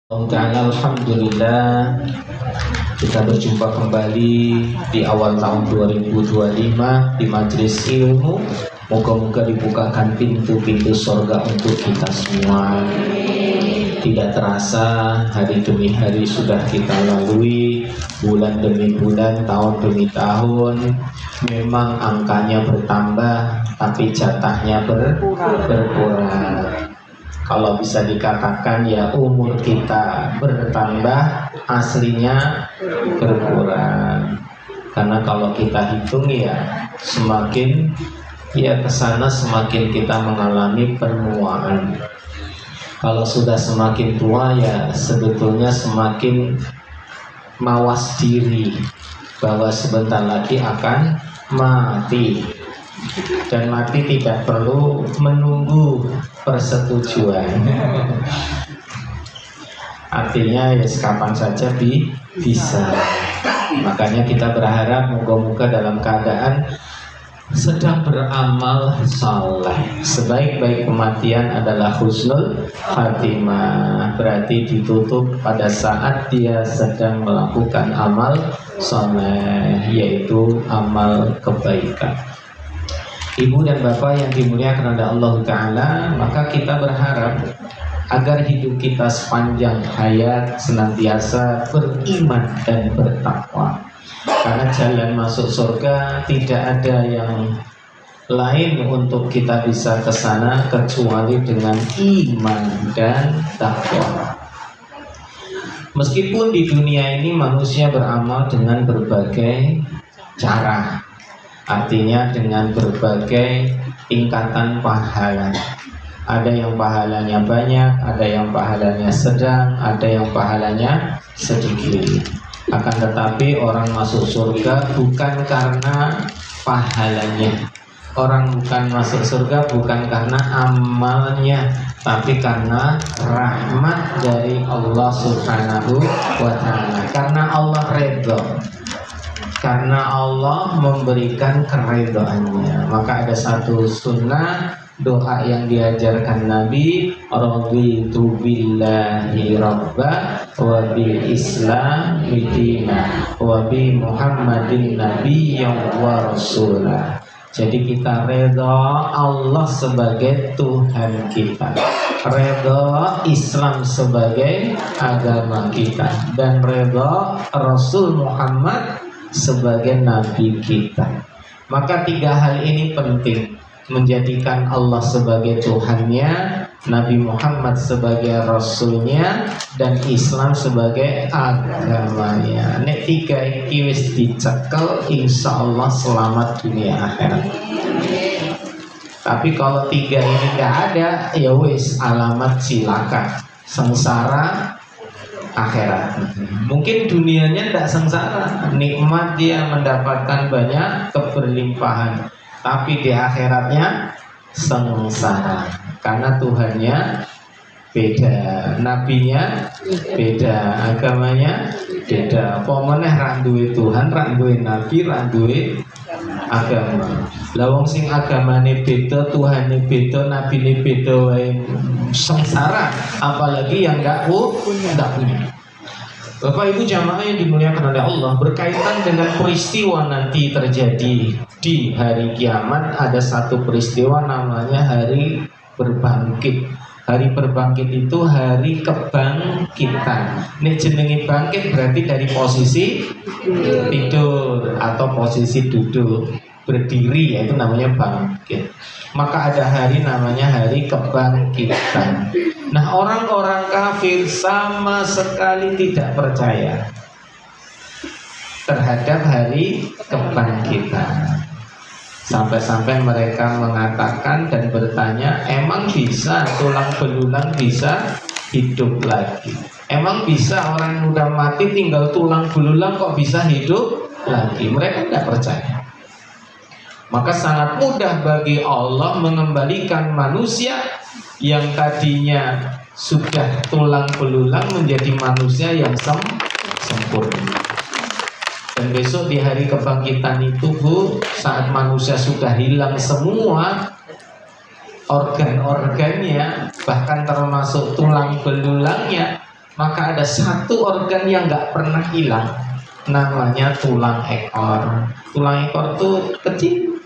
Alhamdulillah, kita berjumpa kembali di awal tahun 2025 di majelis ilmu. Moga-moga dibukakan pintu-pintu surga untuk kita semua. Tidak terasa hari demi hari sudah kita lalui, bulan demi bulan, tahun demi tahun. Memang angkanya bertambah, tapi jatahnya berkurang. Kalau bisa dikatakan ya umur kita bertambah, aslinya berkurang. Karena kalau kita hitung ya semakin ya kesana semakin kita mengalami penuaan. Kalau sudah semakin tua ya sebetulnya semakin mawas diri bahwa sebentar lagi akan mati. Dan mati tidak perlu menunggu persetujuan. Artinya ya kapan saja bisa. Makanya kita berharap moga-moga dalam keadaan sedang beramal saleh. Sebaik-baik kematian adalah husnul khatimah, berarti ditutup pada saat dia sedang melakukan amal saleh, yaitu amal kebaikan. Ibu dan bapak yang dimuliakan oleh Allah Ta'ala, maka kita berharap agar hidup kita sepanjang hayat senantiasa beriman dan bertakwa. Karena jalan masuk surga tidak ada yang lain untuk kita bisa ke sana kecuali dengan iman dan takwa. Meskipun di dunia ini manusia beramal dengan berbagai cara, artinya dengan berbagai tingkatan pahala. Ada yang pahalanya banyak, ada yang pahalanya sedang, ada yang pahalanya sedikit. Akan tetapi orang masuk surga bukan karena pahalanya. Orang bukan masuk surga bukan karena amalnya, tapi karena rahmat dari Allah Subhanahu wa Ta'ala. Karena Allah redha, karena Allah memberikan keridhaannya. Maka ada satu sunnah doa yang diajarkan Nabi, raditu billahi rabba wa bil islam dina wa bi Muhammadin nabiyyan wa rasulah. Jadi kita redha Allah sebagai Tuhan kita, redha Islam sebagai agama kita, dan redha Rasul Muhammad sebagai nabi kita. Maka tiga hal ini penting, menjadikan Allah sebagai Tuhannya, Nabi Muhammad sebagai Rasulnya, dan Islam sebagai agamanya. Nek tiga ini wis dicekel, insya Allah selamat dunia akhirat. Tapi kalau tiga ini nggak ada, ya wis alamat cilaka, sengsara akhirat. Mungkin dunianya tidak sengsara, nikmat dia mendapatkan banyak keberlimpahan, tapi di akhiratnya sengsara karena Tuhannya beda, nabinya beda, agamanya beda. Pemeneh rak duwe Tuhan, rak duwe nabi, rak duwe agama. Lah wong sing agamane beda, Tuhane beda, nabine beda wae sengsara, apalagi yang enggak punya. Bapak Ibu jamaah yang dimuliakan oleh Allah, berkaitan dengan peristiwa nanti terjadi di hari kiamat, ada satu peristiwa namanya hari berbangkit. Hari berbangkit itu hari kebangkitan. Nek jenenge bangkit berarti dari posisi tidur atau posisi duduk, berdiri, yaitu namanya bangkit. Maka ada hari namanya hari kebangkitan. Nah, orang-orang kafir sama sekali tidak percaya terhadap hari kebangkitan. Sampai-sampai mereka mengatakan dan bertanya, emang bisa tulang belulang bisa hidup lagi? Emang bisa orang yang udah mati tinggal tulang belulang kok bisa hidup lagi? Mereka tidak percaya. Maka sangat mudah bagi Allah mengembalikan manusia yang tadinya sudah tulang belulang menjadi manusia yang sempurna. Dan besok di hari kebangkitan itu, Bu, saat manusia sudah hilang semua organ-organnya, bahkan termasuk tulang belulangnya, maka ada satu organ yang nggak pernah hilang, namanya tulang ekor. Tulang ekor tuh kecil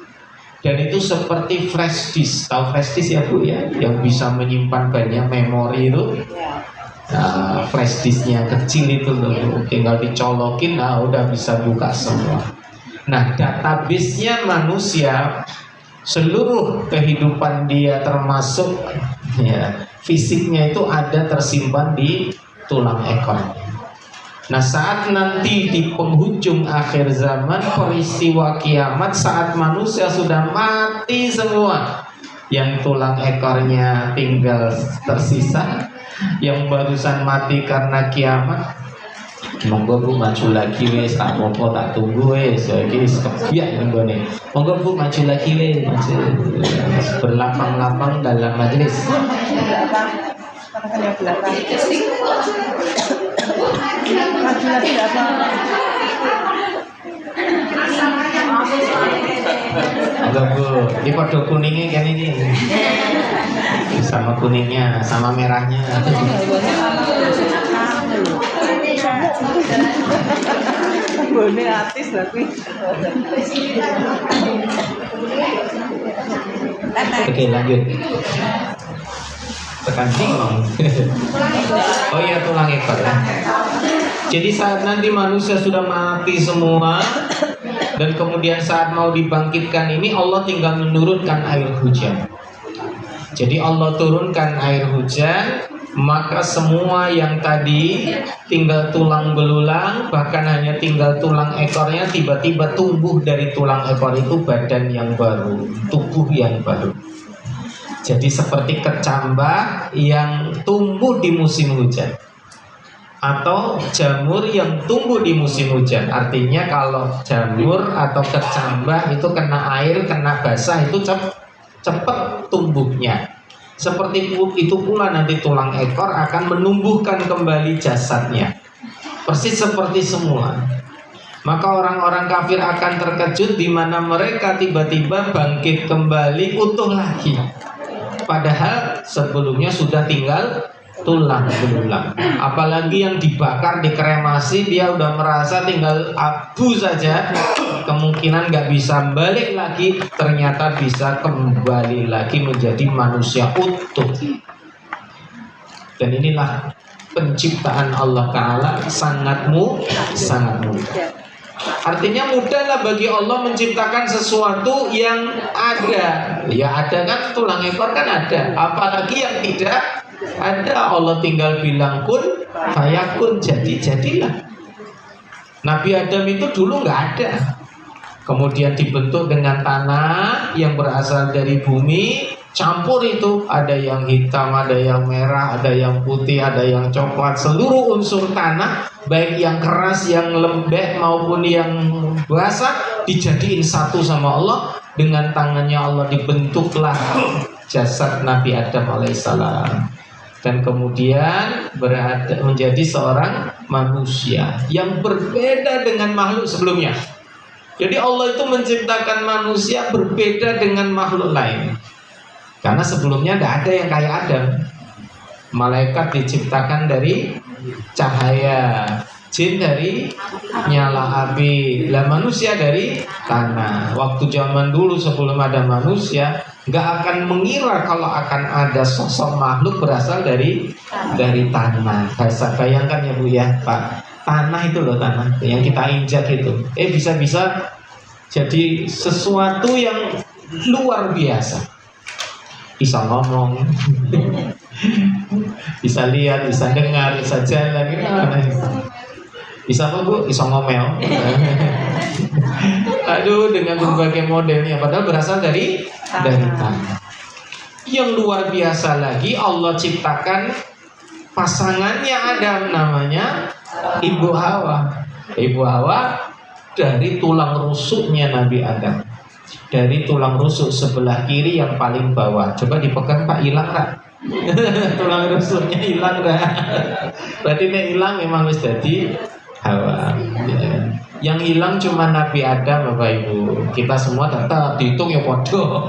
dan itu seperti flash disk. Tahu flash disk ya Bu ya, yang bisa menyimpan banyak memori itu. Nah, flash disknya kecil itu loh, tinggal dicolokin, nah udah bisa buka semua. Nah, database-nya manusia, seluruh kehidupan dia termasuk ya, fisiknya itu ada tersimpan di tulang ekor. Nah, saat nanti di penghujung akhir zaman, peristiwa kiamat, saat manusia sudah mati semua, yang tulang ekornya tinggal tersisa, yang barusan mati karena kiamat, monggo Bu maju lagi wes, tak apa tak tunggu wes, iki kebiak nggone. Monggo Bu maju lagi wes, maju. Berlapang-lapang dalam majelis. Yang belakang. Maju lagi apa? Enggak Bu, ini kode kuningnya kan ini. Sama kuningnya, sama merahnya. Bone artis lagi. Oke lanjut. Tekan bingung. Oh iya, tulang ekor ya. Jadi saat nanti manusia sudah mati semua dan kemudian saat mau dibangkitkan ini, Allah tinggal menurunkan air hujan. Jadi Allah turunkan air hujan, maka semua yang tadi tinggal tulang belulang, bahkan hanya tinggal tulang ekornya, tiba-tiba tumbuh dari tulang ekor itu badan yang baru, tubuh yang baru. Jadi seperti kecambah yang tumbuh di musim hujan, atau jamur yang tumbuh di musim hujan. Artinya kalau jamur atau kecambah itu kena air, kena basah, itu cepat tumbuhnya. Seperti itu pula nanti tulang ekor akan menumbuhkan kembali jasadnya, persis seperti semula. Maka orang-orang kafir akan terkejut di mana mereka tiba-tiba bangkit kembali utuh lagi, padahal sebelumnya sudah tinggal tulang belulang. Apalagi yang dibakar, dikremasi, dia udah merasa tinggal abu saja, kemungkinan nggak bisa balik lagi, ternyata bisa kembali lagi menjadi manusia utuh. Dan inilah penciptaan Allah Ta'ala, sangat mudah. Artinya mudahlah bagi Allah menciptakan sesuatu yang ada. Ya ada kan, tulang ekor kan ada. Apalagi yang tidak ada, Allah tinggal bilang kun fayakun, jadilah. Nabi Adam itu dulu nggak ada, kemudian dibentuk dengan tanah yang berasal dari bumi, campur itu, ada yang hitam, ada yang merah, ada yang putih, ada yang coklat, seluruh unsur tanah, baik yang keras, yang lembek maupun yang basah, dijadiin satu sama Allah. Dengan tangannya Allah dibentuklah jasad Nabi Adam alaihissalam, dan kemudian menjadi seorang manusia yang berbeda dengan makhluk sebelumnya. Jadi Allah itu menciptakan manusia berbeda dengan makhluk lain, karena sebelumnya tidak ada yang kayak Adam. Malaikat diciptakan dari cahaya, jin dari nyala api, lah manusia dari tanah. Waktu zaman dulu sebelum ada manusia, nggak akan mengira kalau akan ada sosok makhluk berasal dari tanah. Bayangkan ya Bu ya Pak, tanah itu loh, tanah yang kita injak itu, bisa-bisa jadi sesuatu yang luar biasa. Bisa ngomong, bisa lihat, bisa dengar, bisa jalan, bisa apa Bu? Bisa ngomel. Aduh, dengan berbagai modelnya, padahal berasal dari tanah. Yang luar biasa lagi, Allah ciptakan pasangannya Adam, namanya Ibu Hawa. Ibu Hawa dari tulang rusuknya Nabi Adam, dari tulang rusuk sebelah kiri yang paling bawah. Coba dipegang Pak, hilang Pak. Tulang rusuknya hilang dah. Berarti ini hilang memang harus jadi Hawa. Yang hilang cuma Nabi Adam, Bapak Ibu. Kita semua tetap dihitung ya podo.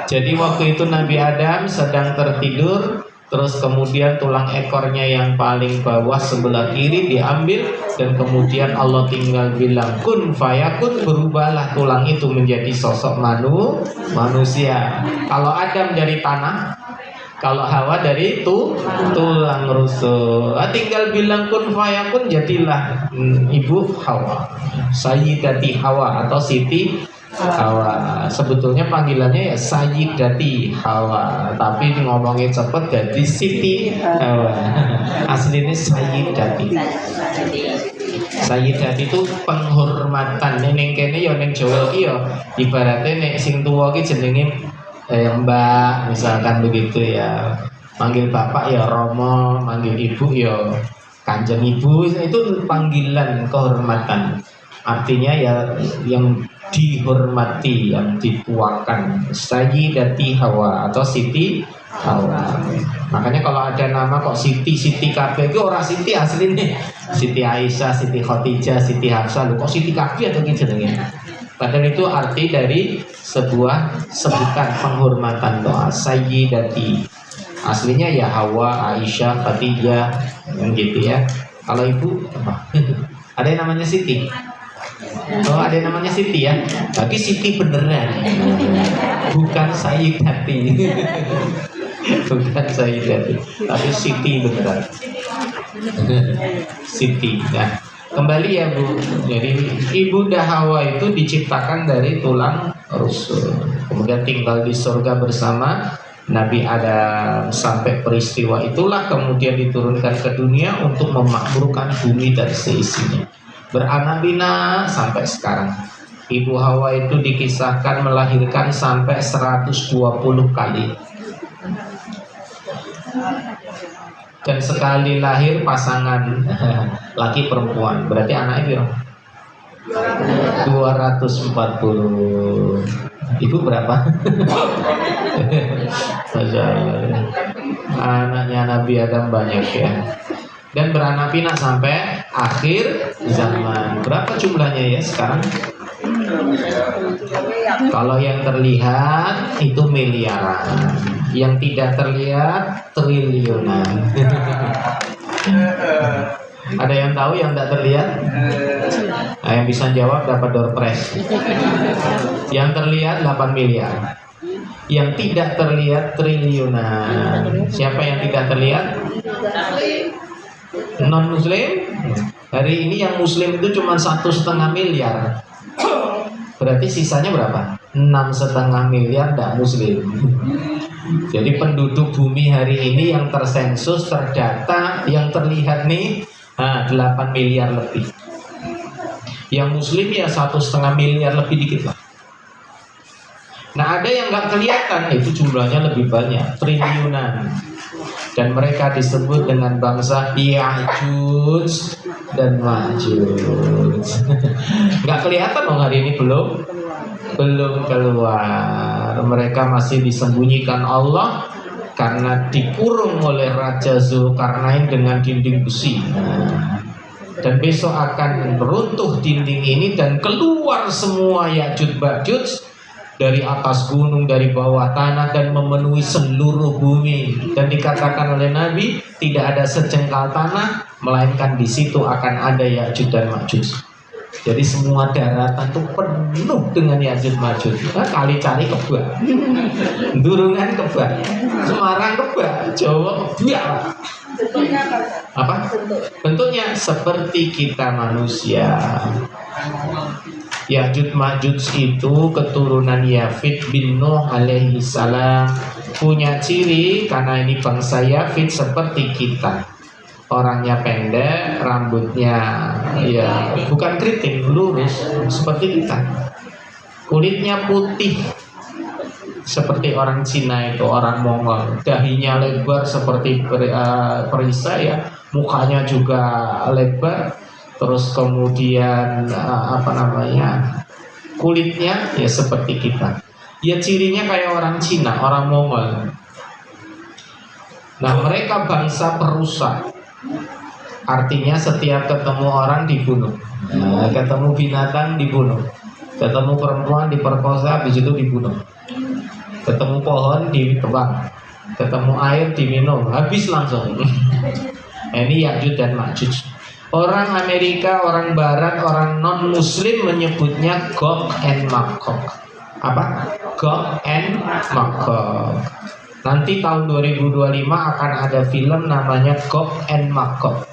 Jadi waktu itu Nabi Adam sedang tertidur, terus kemudian tulang ekornya yang paling bawah sebelah kiri diambil, dan kemudian Allah tinggal bilang kun fayakun, berubahlah tulang itu menjadi sosok manusia. Kalau Adam dari tanah, kalau Hawa dari itu tulang rusuk. Tinggal bilang kun fayakun, jadilah ibu Hawa, Sayyidati Hawa atau Siti Hawa. Sebetulnya panggilannya ya Sayyidati Hawa, tapi ngomongin cepet jadi Siti Hawa. Aslinya Sayyidati. Sayyidati itu penghormatan. Ning kene ya ning Jawa iki ya ibaratnya nek sing tuwa ki jenenge Mbak, misalkan begitu ya. Manggil bapak ya Romo, manggil ibu ya Kanjeng Ibu, itu panggilan kehormatan. Artinya ya yang dihormati, yang dituakan. Sayyidati Hawa atau Siti Hawa. Makanya kalau ada nama kok Siti kabeh itu orang Siti aslinya. Siti Aisyah, Siti Khadijah, Siti Hafsah, kok Siti kabeh atau gitu jenenge. Padahal itu arti dari sebuah sebutan penghormatan doa Sayyidati. Aslinya ya Hawa, Aisyah, Khadijah, gitu ya. Kalau ibu apa? Ada yang namanya Siti. Oh, ada yang namanya Siti ya. Tapi Siti beneran, bukan Sayyidati. Bukan Sayyidati, tapi Siti beneran. Siti. Nah, kembali ya Bu. Jadi Ibunda Hawa itu diciptakan dari tulang rusuk, kemudian tinggal di surga bersama Nabi Adam sampai peristiwa itulah kemudian diturunkan ke dunia untuk memakmurkan bumi dan seisinya. Beranak pinak sampai sekarang. Ibu Hawa itu dikisahkan melahirkan sampai 120 kali. Dan sekali lahir pasangan laki perempuan. Berarti anaknya berapa? 240. Ibu berapa? Anaknya Nabi Adam banyak ya. Dan beranak pinak sampai akhir zaman. Berapa jumlahnya ya sekarang? Kalau yang terlihat itu miliaran, yang tidak terlihat triliunan. Ada yang tahu yang tidak terlihat? Nah, yang bisa jawab dapat door prize. Yang terlihat 8 miliar. Yang tidak terlihat triliunan. Siapa yang tidak terlihat? Non muslim. Hari ini yang muslim itu cuma 1,5 miliar. Berarti sisanya berapa? 6,5 miliar tidak muslim. Jadi penduduk bumi hari ini yang tersensus, terdata, yang terlihat nih 8 miliar lebih. Yang muslim ya 1,5 miliar lebih dikit lah. Nah ada yang nggak kelihatan, itu jumlahnya lebih banyak, triliunan. Dan mereka disebut dengan bangsa Ya'juj dan Ma'juj. Nggak kelihatan dong hari ini, belum keluar. Mereka masih disembunyikan Allah karena dikurung oleh Raja Zulkarnain dengan dinding besi. Dan besok akan runtuh dinding ini dan keluar semua Ya'juj Ma'juj dari atas gunung, dari bawah tanah, dan memenuhi seluruh bumi. Dan dikatakan oleh Nabi, tidak ada sejengkal tanah melainkan di situ akan ada Ya'juj dan Ma'juj. Jadi semua daratan itu penuh dengan Ya'juj Ma'juj. Kali cari kebak, Durungan kebak, Semarang kebak, Jawa kebak. Apa? Bentuknya seperti kita manusia. Ya'juj Ma'juj itu keturunan Yafid bin Nuh alaihi salam, punya ciri karena ini bangsa Yafid seperti kita. Orangnya pendek, rambutnya ya bukan keriting, lurus seperti kita. Kulitnya putih seperti orang Cina itu, orang Mongol. Dahinya lebar seperti perisai ya, mukanya juga lebar. Terus kemudian kulitnya ya seperti kita. Ya cirinya kayak orang Cina, orang Mongol. Nah mereka bangsa perusak. Artinya setiap ketemu orang dibunuh, ketemu binatang dibunuh, ketemu perempuan diperkosa, habis itu dibunuh, ketemu pohon ditebang, ketemu air diminum, habis langsung. Ini Ya'juj dan Ma'juj. Orang Amerika, orang Barat, orang non Muslim menyebutnya Gog and Magog. Apa? Gog and Magog. Nanti tahun 2025 akan ada film namanya Gog and Magog.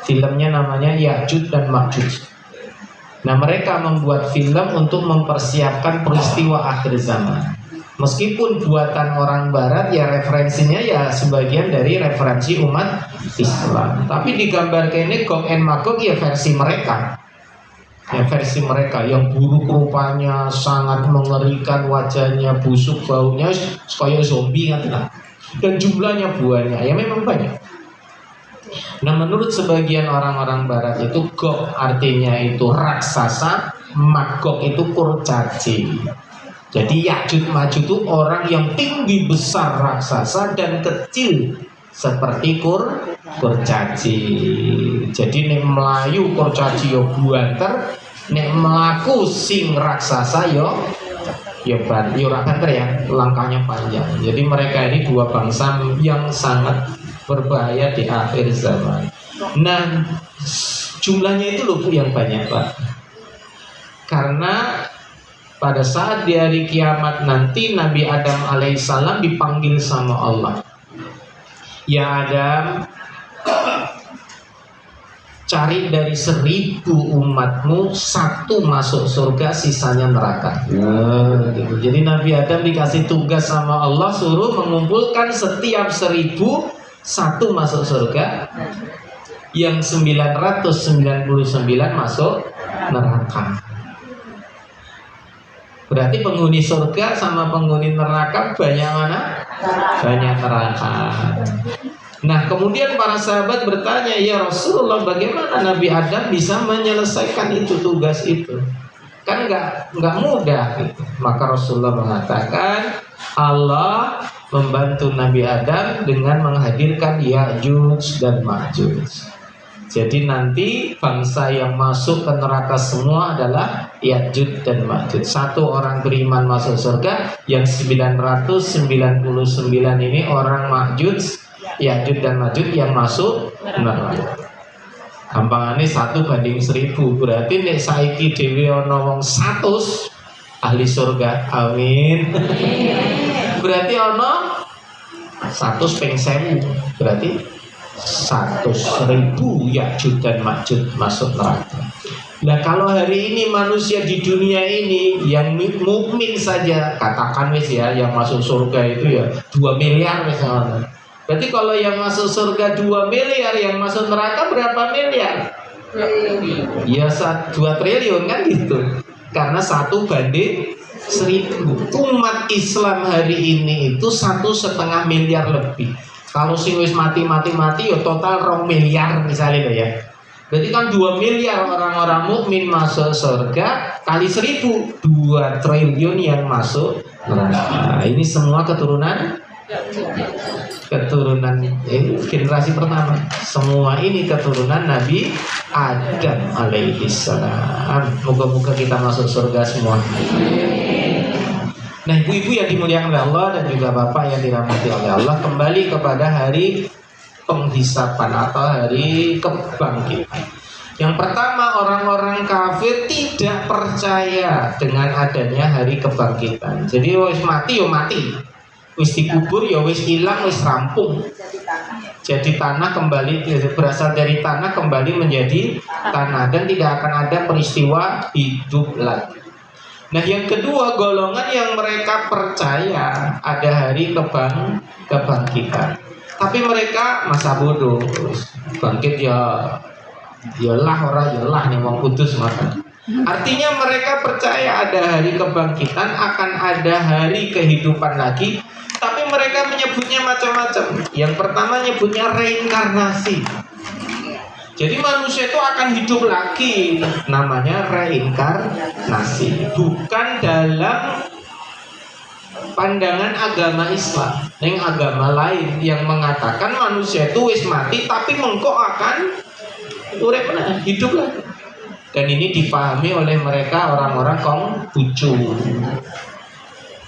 Filmnya namanya Ya'juj dan Ma'juj. Nah, mereka membuat film untuk mempersiapkan peristiwa akhir zaman. Meskipun buatan orang Barat, ya referensinya ya sebagian dari referensi umat Islam. Tapi digambarkan ini Gog and Magog ya versi mereka. Ya versi mereka yang buruk rupanya, sangat mengerikan wajahnya, busuk baunya, kayak zombie kan. Dan jumlahnya banyak, ya memang banyak. Nah, menurut sebagian orang-orang Barat itu Gog artinya itu raksasa, Magog itu kurcaci. Jadi Ya'juj Ma'juj itu orang yang tinggi besar raksasa dan kecil seperti kurcaci. Jadi nek melayu kurcaci yo buanter, nek melaku sing raksasa yo banter ya, langkahnya panjang. Jadi mereka ini dua bangsa yang sangat berbahaya di akhir zaman. Nah, jumlahnya itu loh Bu yang banyak Pak. Karena pada saat di hari kiamat nanti Nabi Adam alaihissalam dipanggil sama Allah. Ya Adam, cari dari 1000 umatmu 1 masuk surga, sisanya neraka. Gitu. Jadi Nabi Adam dikasih tugas sama Allah suruh mengumpulkan setiap 1000 1 masuk surga, yang 999 masuk neraka. Berarti penghuni surga sama penghuni neraka banyak mana? Banyak neraka. Nah, kemudian para sahabat bertanya, ya Rasulullah, bagaimana Nabi Adam bisa menyelesaikan itu tugas itu? Kan nggak mudah gitu. Maka Rasulullah mengatakan, Allah membantu Nabi Adam dengan menghadirkan Ya'juj dan Ma'juj. Jadi nanti bangsa yang masuk ke neraka semua adalah Ya'juj dan Ma'juj. 1 orang beriman masuk surga, yang 999 ini orang Ma'juj, Ya'juj dan Ma'juj yang masuk neraka. Gampangane 1 banding 1000. Berarti nek saiki dhewe ana wong 100 ahli surga. Amin. Berarti ana 100 ping 1000. Berarti 100.000 Ya'juj dan Ma'juj masuk neraka. Nah, kalau hari ini manusia di dunia ini yang mukmin saja, katakan wis ya, yang masuk surga itu ya 2 miliar misalnya. Berarti kalau yang masuk surga 2 miliar, yang masuk neraka berapa miliar? Ya 2 triliun kan gitu. Karena 1 banding 1000. Umat Islam hari ini itu 1,5 miliar lebih. Kalau sing wis mati ya total 2 miliar misalnya ya. Berarti kan 2 miliar orang-orang mukmin masuk surga kali 1000, 2 triliun yang masuk neraka. Ini semua keturunan generasi pertama. Semua ini keturunan Nabi Adam alaihissalam. Moga-moga kita masuk surga semua. Nah, ibu-ibu yang dimuliakan oleh Allah dan juga bapak yang dirahmati oleh Allah, kembali kepada hari penghisapan atau hari kebangkitan. Yang pertama, orang-orang kafir tidak percaya dengan adanya hari kebangkitan. Jadi wis mati ya mati, wis dikubur ya wis hilang, wis rampung. Jadi tanah kembali, berasal dari tanah kembali menjadi tanah, dan tidak akan ada peristiwa hidup lagi. Nah, yang kedua, golongan yang mereka percaya ada hari kebangkitan, tapi mereka masa bodoh. Bangkit ya lah nih wong kudus makan. Artinya mereka percaya ada hari kebangkitan, akan ada hari kehidupan lagi, tapi mereka menyebutnya macam-macam. Yang pertama nyebutnya reinkarnasi. Jadi manusia itu akan hidup lagi, namanya reinkarnasi. Bukan dalam pandangan agama Islam, yang agama lain yang mengatakan manusia itu wis mati tapi mengko akan urip hidup lagi. Dan ini dipahami oleh mereka orang-orang Konghucu.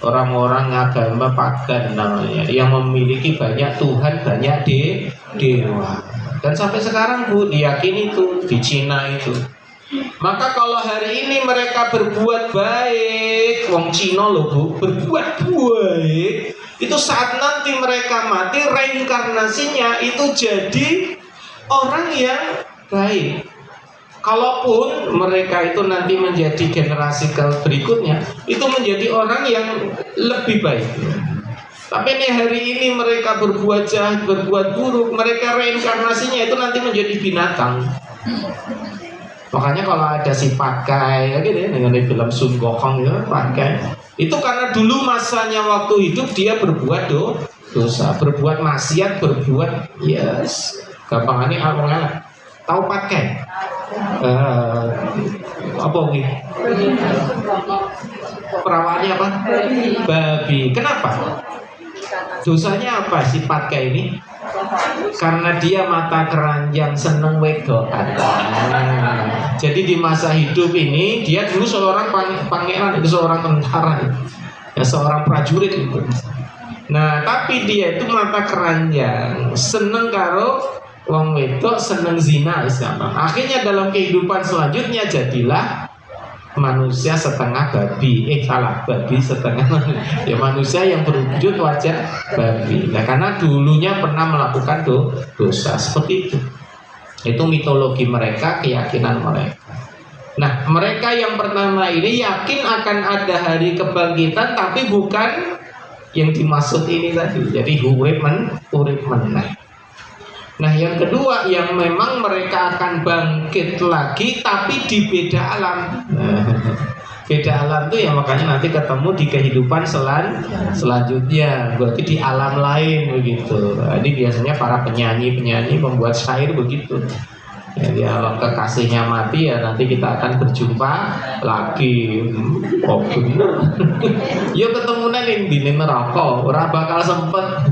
orang-orang agama pagan namanya, yang memiliki banyak Tuhan, banyak dewa. Dan sampai sekarang Bu, diyakini itu di Cina itu. Maka kalau hari ini mereka berbuat baik, wong Cina loh Bu, berbuat baik, itu saat nanti mereka mati, reinkarnasinya itu jadi orang yang baik. Kalaupun mereka itu nanti menjadi generasi berikutnya, itu menjadi orang yang lebih baik. Tapi nih hari ini mereka berbuat jahat, berbuat buruk, mereka reinkarnasinya itu nanti menjadi binatang. Makanya kalau ada si pakai, ya gitu ya, dengan film Sun Gokong ya, pakai, itu karena dulu masanya waktu hidup dia berbuat dosa, berbuat maksiat, berbuat gampangannya apa? Tahu pakai? Apa ini? Perawaannya apa? Babi. Kenapa? Dosanya apa si pakai ini? Karena dia mata keranjang, seneng wedokan. Jadi di masa hidup ini dia dulu seorang pangeran, itu seorang tentara, ya seorang prajurit itu. Nah tapi dia itu mata keranjang, seneng karo wong wedok, seneng zina sama. Akhirnya dalam kehidupan selanjutnya jadilah manusia setengah babi. Babi setengah ya manusia yang berwujud wajah babi. Nah karena dulunya pernah melakukan dosa seperti itu. Itu mitologi mereka, keyakinan mereka. Nah mereka yang pertama ini yakin akan ada hari kebangkitan, tapi bukan yang dimaksud ini tadi. Jadi urip meneh. Nah yang kedua yang memang mereka akan bangkit lagi tapi di beda alam. Beda alam tuh ya makanya nanti ketemu di kehidupan selanjutnya, berarti di alam lain begitu. Jadi biasanya para penyanyi membuat syair begitu. Jadi kalau kekasihnya mati ya nanti kita akan berjumpa lagi. Oh bener. Yo ketemu nih di neraka, ora bakal sempet.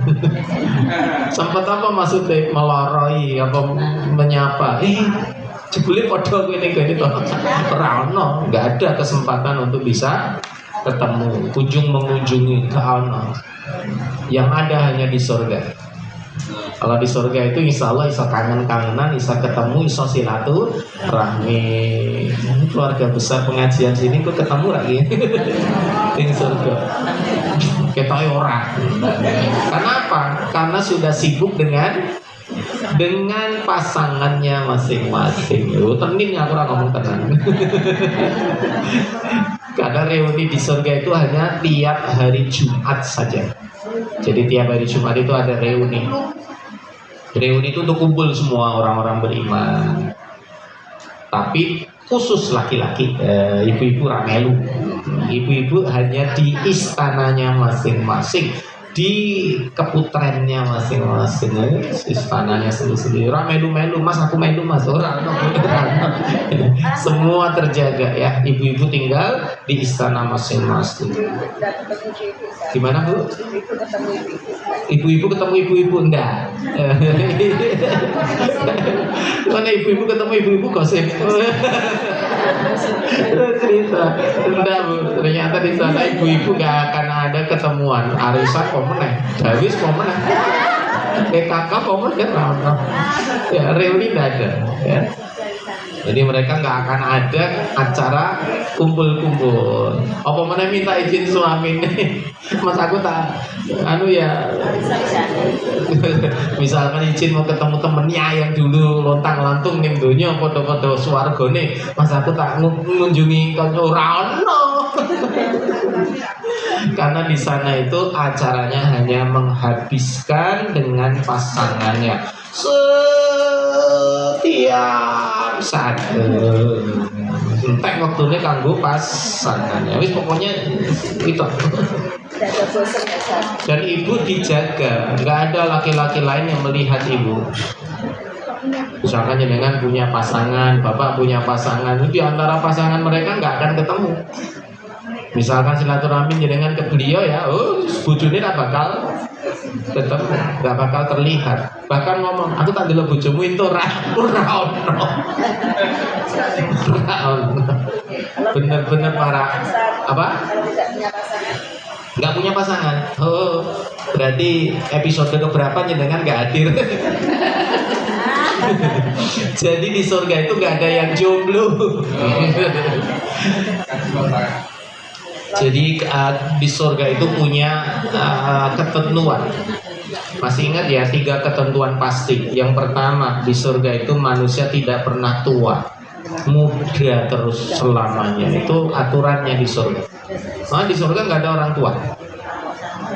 Sempet apa maksudnya meloroi apa menyapa? Jebule padha ngene to. Ora ono, enggak ada kesempatan untuk bisa ketemu, kunjung mengunjungi ke ono. Yang ada hanya di surga. Kalau di surga itu insya Allah bisa kangen-kangenan, bisa ketemu, bisa silaturahmi. Keluarga besar pengajian sini kok ketemu lagi di surga. Kita orang. Karena apa? Karena sudah sibuk dengan pasangannya masing-masing. Tenin aku ngomong tenang. Karena reuni di surga itu hanya tiap hari Jumat saja. Jadi tiap hari Jumat itu ada reuni. Reuni itu untuk kumpul semua orang-orang beriman. Tapi khusus laki-laki, ibu-ibu ramelu. Ibu-ibu hanya di istananya masing-masing, di keputrennya masing-masing, istananya sendiri-sendiri. Orang melu-melu, mas aku melu mas, orang semua terjaga ya. Ibu-ibu tinggal di istana masing-masing. Gimana Bu? Ibu-ibu ketemu ibu-ibu enggak? Karena ibu-ibu ketemu ibu-ibu gosip. Cerita enggak Bu, ternyata di sana ibu-ibu gak akan ada ketemuan arisan pemenang, Dawis pemenang, PKK pemenang, ya reuni tidak ada ya. Jadi mereka nggak akan ada acara kumpul-kumpul. Apa mana minta izin suami nih, mas aku tak, ya, misalkan izin mau ketemu temennya yang dulu lontang-lantung nih dunia, foto-foto swargo nih, mas aku tak mengunjungi kau rano. Karena di sana itu acaranya hanya menghabiskan dengan pasangannya setiap saat. Entek waktunya kanggo pasangannya. Wis pokoknya itu. Dan ibu dijaga, nggak ada laki-laki lain yang melihat ibu. Misalkan dengan punya pasangan, bapak punya pasangan, di antara pasangan mereka nggak akan ketemu. Misalkan silaturahmi jenengan ke beliau ya, bojone tak bakal ketemu, nggak bakal terlihat. Bahkan ngomong, aku tak dulu bojomu itu ono. Bener-bener para apa? nggak punya pasangan. Oh, berarti episode keberapa jenengan nggak hadir? Jadi di surga itu nggak ada yang jomblo. Jadi di surga itu punya ketentuan. Masih ingat ya 3 ketentuan pasti. Yang pertama, di surga itu manusia tidak pernah tua, muda terus selamanya. Itu aturannya di surga. Nah, di surga nggak ada orang tua.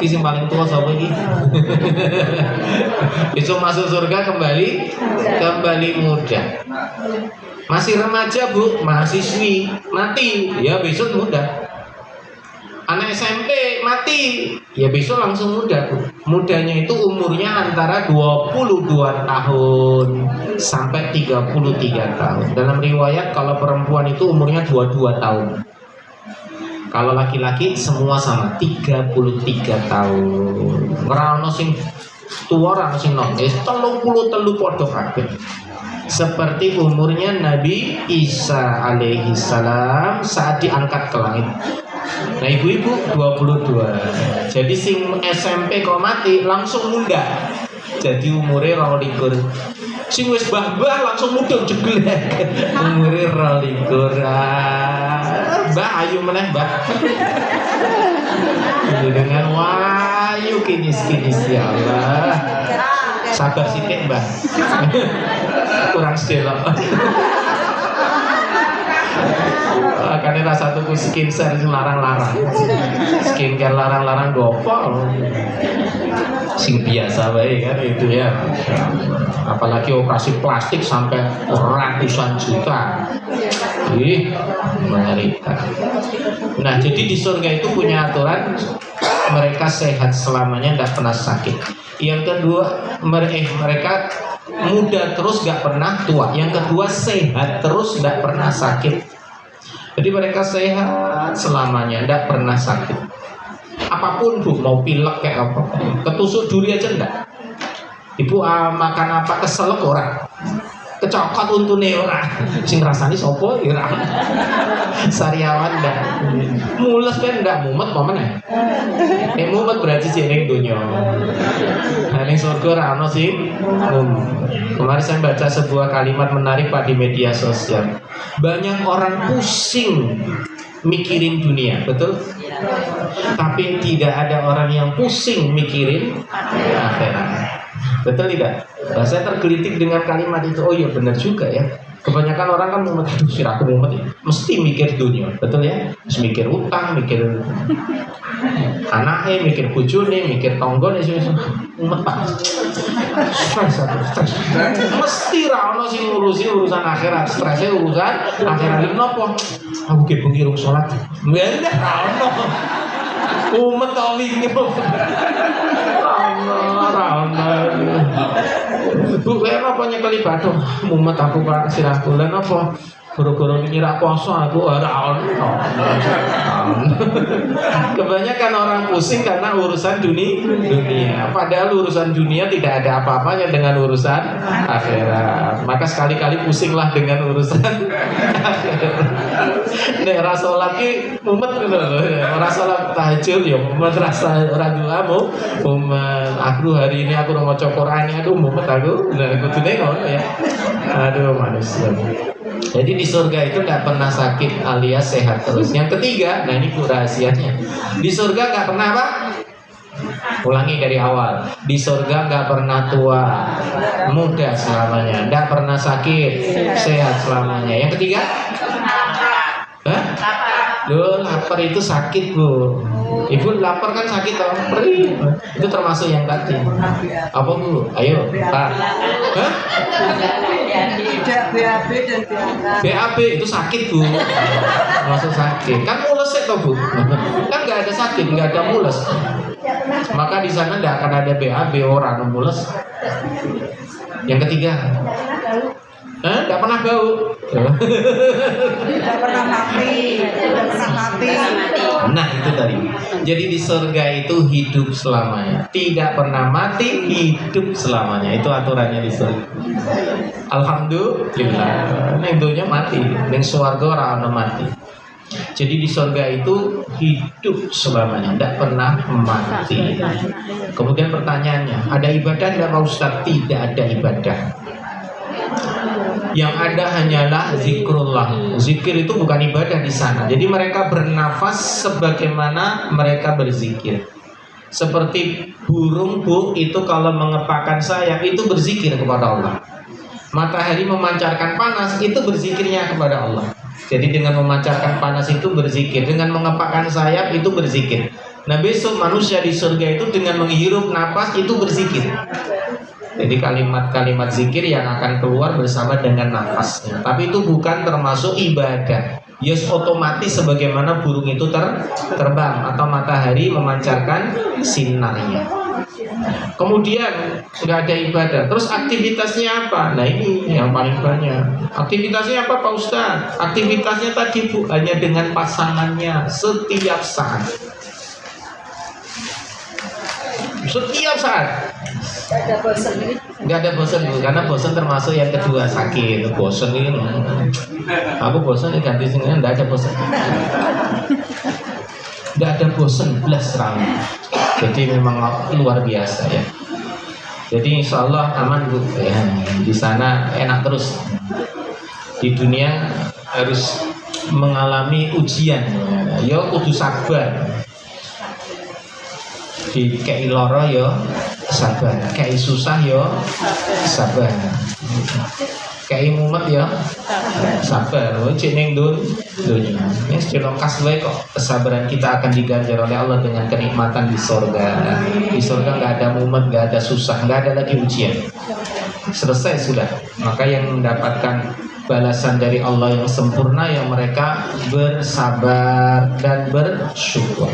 Ini yang paling tua siapa ini? Besok masuk surga kembali muda. Masih remaja bu, mahasiswi mati, ya besok muda. Anak SMP mati, ya besok langsung muda bu. Mudanya itu umurnya antara 22 tahun sampai 33 tahun. Dalam riwayat kalau perempuan itu umurnya 22 tahun. Kalau laki-laki semua sama 33 tahun. Ora ono sing tua, ora ono sing nom. 33 padha kabeh. Seperti umurnya Nabi Isa alaihi salam saat diangkat ke langit. Nah ibu-ibu 22. Jadi sing SMP kok mati langsung muda. Jadi umurnya 22. Sing wis bah-bah langsung mudun jeglek. Umure 22. Mbak ayu meneh Mbak. Dengan wayu kinis-kinis ya Allah. Sabar sithik Mbak. Kurang sedelok. Karena rasa tuku skincare sing larang-larang. Skincare larang-larang gopo. Sing biasa baik kan itu ya. Apalagi operasi plastik sampai ratusan juta. Ih, mengerikan. Nah, jadi di surga itu punya aturan mereka sehat selamanya, tidak pernah sakit. Yang kedua, mereka muda terus, gak pernah tua. Yang kedua, sehat terus, gak pernah sakit. Jadi mereka sehat selamanya, tidak pernah sakit. Apapun bu, mau pilek kayak apa, ketusuk duri aja enggak. Ibu makan apa keselak orang, kecokot untune orang, sing rasani sopo ora. Sariawan ndak, mules kan ndak mumet momen ya. Nek mumet berarti sih ning donya. Nah ning surga ora ono sih. Kemarin saya baca sebuah kalimat menarik Pak di media sosial. Banyak orang pusing mikirin dunia, betul? Tapi tidak ada orang yang pusing mikirin akhirat. Betul tidak? Nah, saya tergelitik dengan kalimat itu. Oh iya benar juga ya. Kebanyakan orang kan mumet, aduh siraku mumet ya. Mesti mikir dunia, betul ya? Terus mikir utang, mikir anaknya, mikir bojone, mikir tonggone, mumet pak. Stres. Mesti ra ono sing ngurusi urusan akhirat, stresnya urusan akhirat. Napa? Aku ki bengi rung salat. Nggak ra ono. Umet kok wingi. Bu, kenapa nyekeli bathuk? Mumet aku Pak sirahku. Lan apa? Goro-goro ngira poso aku ora ono. Kebanyakan orang pusing karena urusan dunia. Padahal urusan dunia tidak ada apa-apanya dengan urusan akhirat. Maka sekali-kali pusinglah dengan urusan akhirat. Nek ora salat ki mumet ngono lho. Ora salat tahajud ya mumet, rasa ora doamu mumet. Aku hari ini aku maca Quran aku mumet aku. Lah kudune ngono ya. Aduh manusia. Jadi di surga itu nggak pernah sakit alias sehat terus. Yang ketiga, nah ini rahasianya. Di surga nggak pernah apa? Ulangi dari awal. Di surga nggak pernah tua, muda selamanya, nggak pernah sakit, sehat selamanya. Yang ketiga? Hah? Loh, lapar itu sakit bu. Ibu lapar kan sakit toh? Perih. Itu termasuk yang tadi. Apa bu? Ayo, Pak. Hah? BAB dan BAB itu sakit bu. Masuk sakit. Kan mules toh bu. Kan nggak ada sakit, nggak ada mules. Maka di sana nggak akan ada BAB orang mules. Yang ketiga. Nggak pernah bau. tidak pernah mati. Nah itu tadi. Jadi di surga itu hidup selamanya, tidak pernah mati, hidup selamanya. Itu aturannya di surga. Alhamdulillah. Neng dunya mati, neng swarga ora ono mati. Jadi di surga itu hidup selamanya, tidak pernah mati. Kemudian pertanyaannya, ada ibadah tidak Pak Ustadz? Tidak ada ibadah. Yang ada hanyalah zikrullah. Zikir itu bukan ibadah di sana. Jadi mereka bernafas sebagaimana mereka berzikir. Seperti burung Bu itu kalau mengepakkan sayap itu berzikir kepada Allah. Matahari memancarkan panas itu berzikirnya kepada Allah. Jadi dengan memancarkan panas itu berzikir, dengan mengepakkan sayap itu berzikir. Nah besok manusia di surga itu dengan menghirup napas itu berzikir. Jadi kalimat-kalimat zikir yang akan keluar bersama dengan nafasnya. Tapi itu bukan termasuk ibadah. Yes, otomatis sebagaimana burung itu terbang atau matahari memancarkan sinarnya. Kemudian nggak ada ibadah. Terus aktivitasnya apa? Nah ini yang paling banyak. Aktivitasnya apa Pak Ustadz? Aktivitasnya tadi Bu, hanya dengan pasangannya setiap saat. Setiap saat. Nggak ada bosan Bu, karena bosan termasuk yang kedua, sakit. Bosan ini, aku bosan ini ganti sini, nggak ada bosan. Nggak ada bosan, belas terang. Jadi memang luar biasa ya. Jadi insya Allah aman Bu ya, di sana enak terus. Di dunia harus mengalami ujian, ya kudu sabar. Di kei loro yo sabar, kei susah yo sabar, kei mumet yo sabar. Cek ning dunia ini sudah lengkap wae kok. Kesabaran kita akan diganjar oleh Allah dengan kenikmatan di surga. Di surga nggak ada mumet, nggak ada susah, nggak ada lagi ujian. Selesai sudah. Maka yang mendapatkan balasan dari Allah yang sempurna yang mereka bersabar dan bersyukur.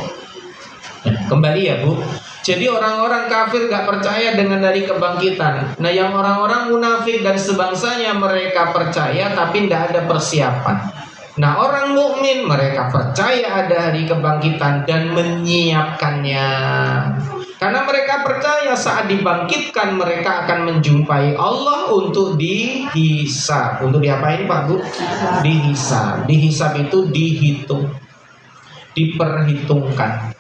Nah, kembali ya Bu. Jadi orang-orang kafir gak percaya dengan hari kebangkitan. Nah yang orang-orang munafik dan sebangsanya mereka percaya tapi tidak ada persiapan. Nah orang mukmin mereka percaya ada hari kebangkitan dan menyiapkannya. Karena mereka percaya saat dibangkitkan mereka akan menjumpai Allah untuk dihisab. Untuk diapain Pak Bu? Dihisab. Dihisab itu dihitung, diperhitungkan.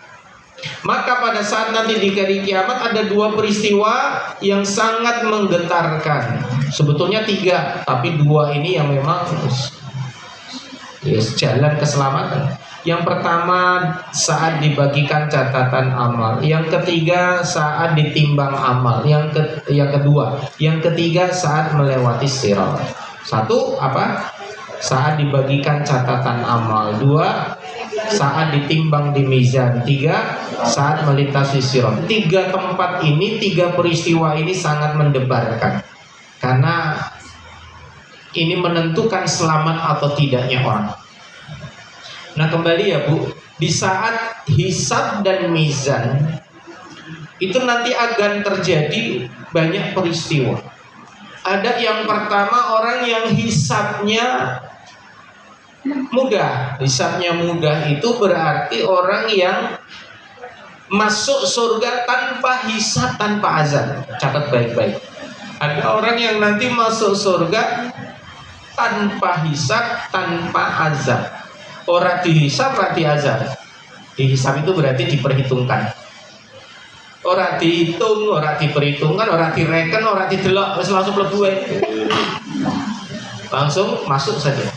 Maka pada saat nanti di hari kiamat ada dua peristiwa yang sangat menggetarkan. Sebetulnya tiga, tapi dua ini yang memang jalan keselamatan. Yang pertama saat dibagikan catatan amal. Yang ketiga saat ditimbang amal. Yang kedua, yang ketiga saat melewati sirat. Satu apa? Saat dibagikan catatan amal. Dua, saat ditimbang di mizan. Tiga, saat melintasi sirat. Tiga tempat ini, tiga peristiwa ini sangat mendebarkan. Karena ini menentukan selamat atau tidaknya orang. Nah kembali ya Bu, di saat hisab dan mizan itu nanti akan terjadi banyak peristiwa. Ada yang pertama orang yang hisabnya mudah. Hisabnya mudah itu berarti orang yang masuk surga tanpa hisab, tanpa azab. Catat baik-baik. Ada orang yang nanti masuk surga tanpa hisab, tanpa azab. Orang dihisab, orang diazab. Dihisab itu berarti diperhitungkan. Orang dihitung, orang diperhitungkan, orang direken, orang didelok, terus langsung mlebu. Langsung masuk saja.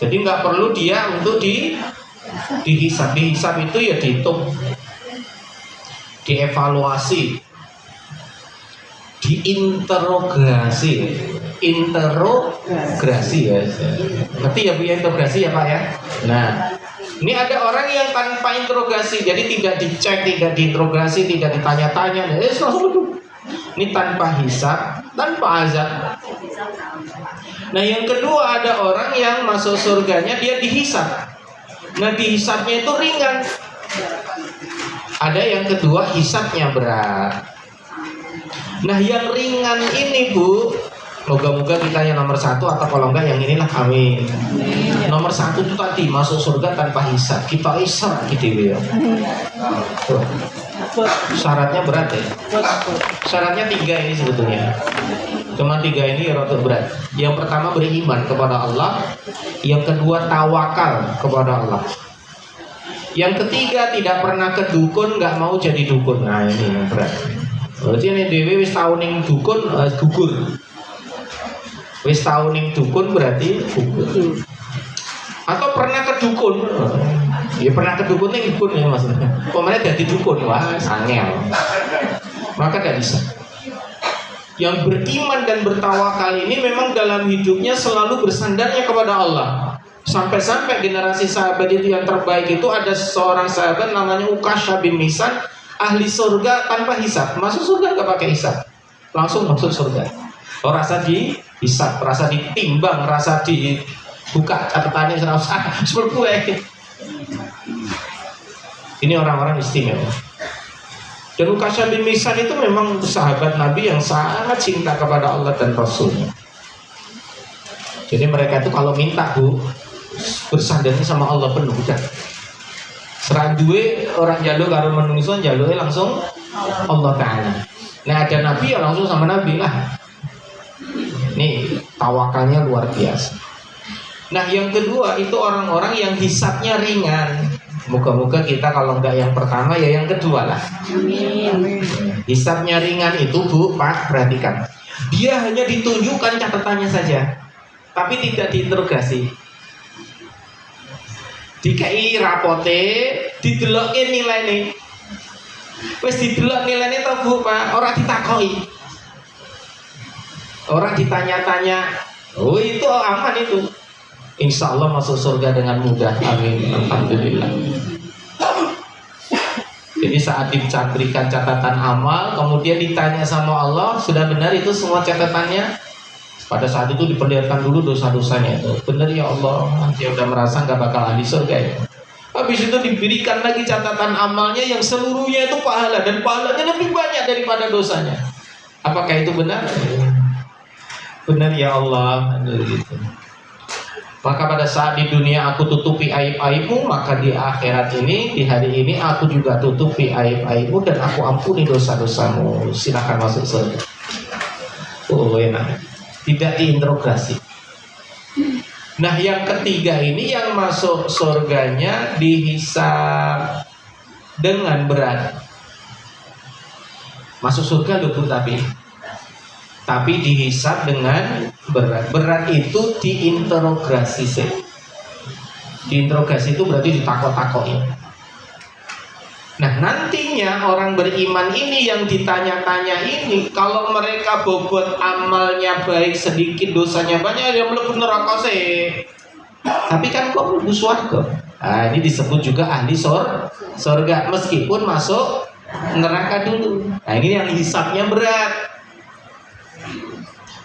Jadi nggak perlu dia untuk dihisab. Dihisab itu ya dihitung, dievaluasi, diinterogasi. Interogasi ya. Ngerti ya Bu ya interogasi ya Pak ya. Nah, ini ada orang yang tanpa interogasi, jadi tidak dicek, tidak diinterogasi, tidak ditanya-tanya. Ini tanpa hisab, tanpa azab. Nah yang kedua ada orang yang masuk surganya dia dihisab. Nah dihisabnya itu ringan. Ada yang kedua hisabnya berat. Nah yang ringan ini Bu, moga-moga kita yang nomor satu, atau kalau enggak yang inilah, amin. Nomor satu itu tadi masuk surga tanpa hisab. Kita hisab gitu ya. Syaratnya berat ya. Syaratnya tiga ini sebetulnya. Cuma 3 ini rada berat. Yang pertama beriman kepada Allah, yang kedua tawakal kepada Allah, yang ketiga tidak pernah ke dukun, nggak mau jadi dukun. Nah ini yang berat. Berarti ini dewi wis tau ning dukun gugur. Wis tau ning dukun berarti gugur. Atau pernah ke dukun? Ya pernah ke dukun ning dukun ya maksudnya. Pemerintah jadi dukun, wah angel. Maka tidak bisa. Yang beriman dan bertawakal ini memang dalam hidupnya selalu bersandarnya kepada Allah. Sampai-sampai generasi sahabat itu yang terbaik itu ada seorang sahabat namanya Ukasha bin Mihsan, ahli surga tanpa hisab. Masuk surga nggak pakai hisab, langsung masuk surga. Oh rasa dihisab, rasa ditimbang, rasa dibuka catatannya seperti gue. Ini orang-orang istimewa. Dan Ukasha bin Mihsan itu memang sahabat Nabi yang sangat cinta kepada Allah dan Rasulnya. Jadi mereka itu kalau minta bersandarnya sama Allah penuh udah. Serang duwe orang jaluk karo menungso jaluknya langsung Allah Ta'ala. Nah ada Nabi ya langsung sama Nabi lah. Ini tawakalnya luar biasa. Nah yang kedua itu orang-orang yang hisabnya ringan. Moga-moga kita kalau enggak yang pertama ya yang kedua lah. Amin. Hisabnya ringan itu Bu, Pak, perhatikan. Dia hanya ditunjukkan catatannya saja, tapi tidak diinterogasi. Dikai rapote, didelokke nilainya. Wes didelok nilainya to Bu, Pak, ora ditakoi. Orang ditanya-tanya, oh itu aman itu. Insya Allah masuk surga dengan mudah. Amin. Alhamdulillah. Jadi saat diberikan catatan amal, kemudian ditanya sama Allah, sudah benar itu semua catatannya? Pada saat itu diperlihatkan dulu dosa-dosanya itu. Benar ya Allah, dia udah merasa nggak bakal ahli surga ya. Habis itu diberikan lagi catatan amalnya yang seluruhnya itu pahala, dan pahalanya lebih banyak daripada dosanya. Apakah itu benar? Benar ya Allah, gitu. Maka pada saat di dunia aku tutupi aib-aibmu, maka di akhirat ini, di hari ini aku juga tutupi aib-aibmu dan aku ampuni dosa-dosamu. Silakan masuk surga. Oh enak. Tidak diinterogasi. Nah yang ketiga ini yang masuk surganya dihisab dengan berat. Masuk surga loh Bu, tapi dihisab dengan berat. Berat itu diinterogasi sih. Diinterogasi itu berarti ditakok-takoki. Nah nantinya orang beriman ini yang ditanya-tanya ini, kalau mereka bobot amalnya baik sedikit, dosanya banyak, dia mlebu neraka sih. Tapi kan kok mlebu swarga. Nah, ini disebut juga ahli surga meskipun masuk neraka dulu. Nah ini yang hisabnya berat.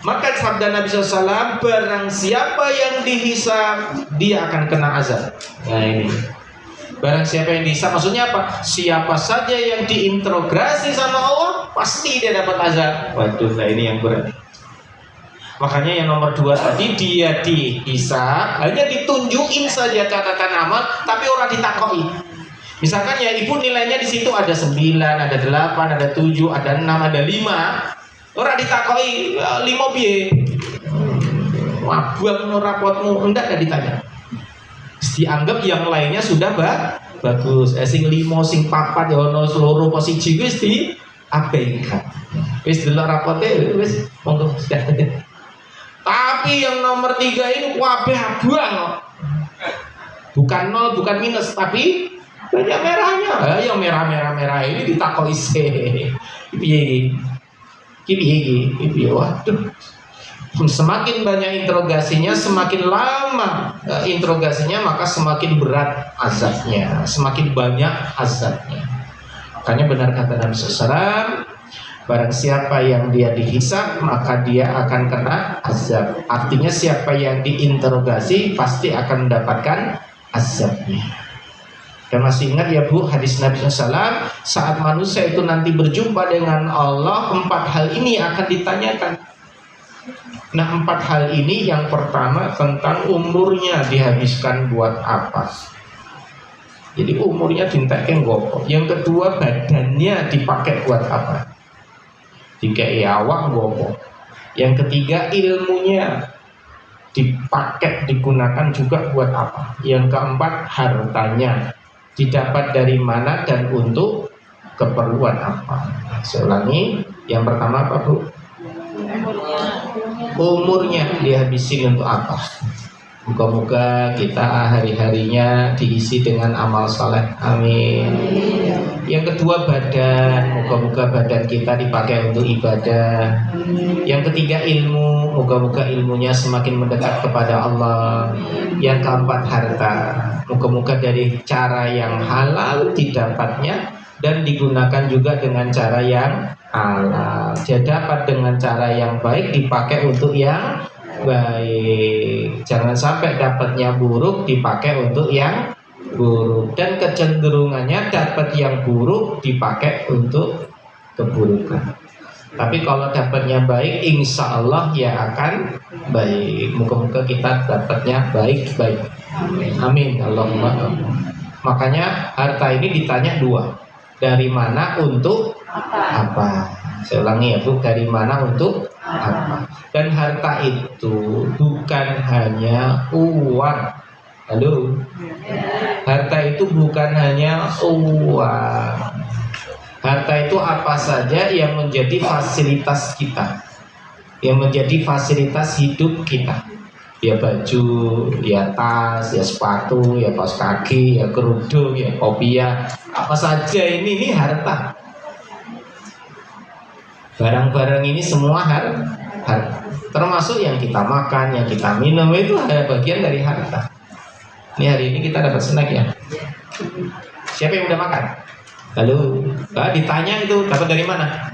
Maka sabda Nabi SAW, barang siapa yang dihisab, dia akan kena azab. Nah ini, barang siapa yang dihisab, maksudnya apa? Siapa saja yang diinterogasi sama Allah, pasti dia dapat azab. Waduh, nah ini yang berat. Makanya yang nomor 2 tadi, dia dihisab, hanya ditunjukin saja catatan amal, tapi orang ditakoi. Misalkan ya ibu nilainya di situ ada 9, ada 8, ada 7, ada 6, ada 5. Orang ditakoi 5 piye? Wah, buang rapotmu, enggak ditanya. Dianggap yang lainnya sudah bagus. Sing 5, sing 4 ya ono seluruh posisi wis diabaikan. Wis delok rapote wis monggo. Tapi yang nomor 3 ini kabeh buang. Bukan 0, bukan minus, tapi banyak merahnya. Yang merah-merah ini ditakoi sih. Piye? Piye? Waduh. Semakin banyak interogasinya, semakin lama interogasinya, maka semakin berat azabnya, semakin banyak azabnya. Makanya benar kata Nabi SAW, barang siapa yang dia dihisab, maka dia akan kena azab. Artinya siapa yang diinterogasi pasti akan mendapatkan azabnya. Dan masih ingat ya Bu, hadis Nabi SAW, saat manusia itu nanti berjumpa dengan Allah, 4 hal ini akan ditanyakan. Nah 4 hal ini, yang pertama tentang umurnya dihabiskan buat apa. Jadi umurnya dintekin gopo. Yang kedua, badannya dipakai buat apa. Dikai awak gopo. Yang ketiga, ilmunya dipakai, digunakan juga buat apa. Yang keempat, hartanya didapat dari mana dan untuk keperluan apa. Saya ulangi, yang pertama apa Bu? Umurnya dihabisin untuk apa. Moga-moga kita hari-harinya diisi dengan amal soleh. Amin. Yang kedua, badan. Moga-moga badan kita dipakai untuk ibadah. Yang ketiga, ilmu. Moga-moga ilmunya semakin mendekat kepada Allah. Yang keempat, harta. Moga-moga dari cara yang halal didapatnya dan digunakan juga dengan cara yang halal. Dia dapat dengan cara yang baik, dipakai untuk yang baik. Jangan sampai dapatnya buruk dipakai untuk yang buruk, dan kecenderungannya dapat yang buruk dipakai untuk keburukan. Tapi kalau dapatnya baik, insya Allah ya akan baik. Moga-moga kita dapatnya baik-baik. Amin. Allahumma amin. Makanya harta ini ditanya dua. Dari mana untuk apa? Saya ulangi ya Bu, dari mana untuk apa? Dan harta itu bukan hanya uang. Halo. Harta itu bukan hanya uang. Harta itu apa saja yang menjadi fasilitas kita, yang menjadi fasilitas hidup kita. Ya baju, ya tas, ya sepatu, ya kaos kaki, ya kerudung, ya kopiah, apa saja ini harta. Barang-barang ini semua harta. Termasuk yang kita makan, yang kita minum, itu ada bagian dari harta. Ini hari ini kita dapat snack ya. Siapa yang udah makan? Halo, ditanya itu dapat dari mana?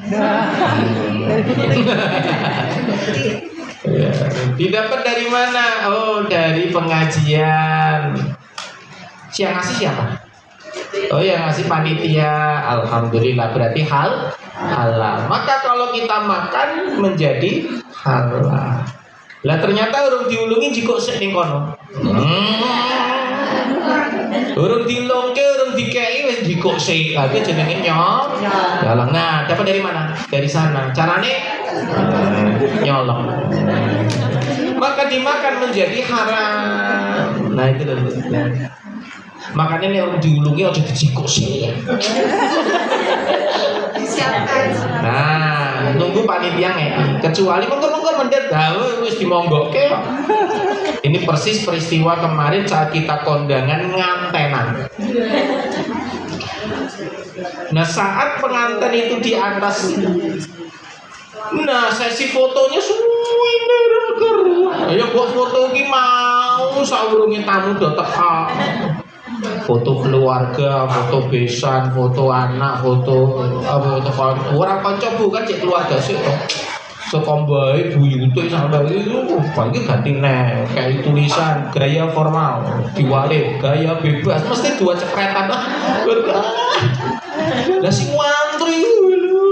Ya, didapat dari mana? Oh, dari pengajian. Yang ngasih siapa? Oh, yang ngasih panitia. Alhamdulillah, berarti halal. Maka kalau kita makan menjadi halal. Lah ternyata urung diulungi jiko sik ning kono. Urung dilongke, urung dikei wis jiko sik. Iki jenenge nyolong. Nah, dapat dari mana? Dari sana. Carane nyolong. Maka dimakan menjadi haram. Nah, itu loh. Makanya nih orang diulungi aja dijiko sik. Nah, nunggu panitia ngeki. Kecuali monggo mendet dawe wis dimonggoke. Ini persis peristiwa kemarin saat kita kondangan ngantenan. Nah, saat pengantin itu di atas, nah sesi fotonya suwine keruh. Ya buat foto iki mau saurunge tamu do teka. Foto keluarga, foto besan, foto anak, foto orang kanca bukan cek keluarga sih toh. Sekombai buyute sampai itu bagi ganti nek kayak tulisan gaya formal, diwale gaya bebas, mesti dua cepretan lah. Lah sing wantri lho.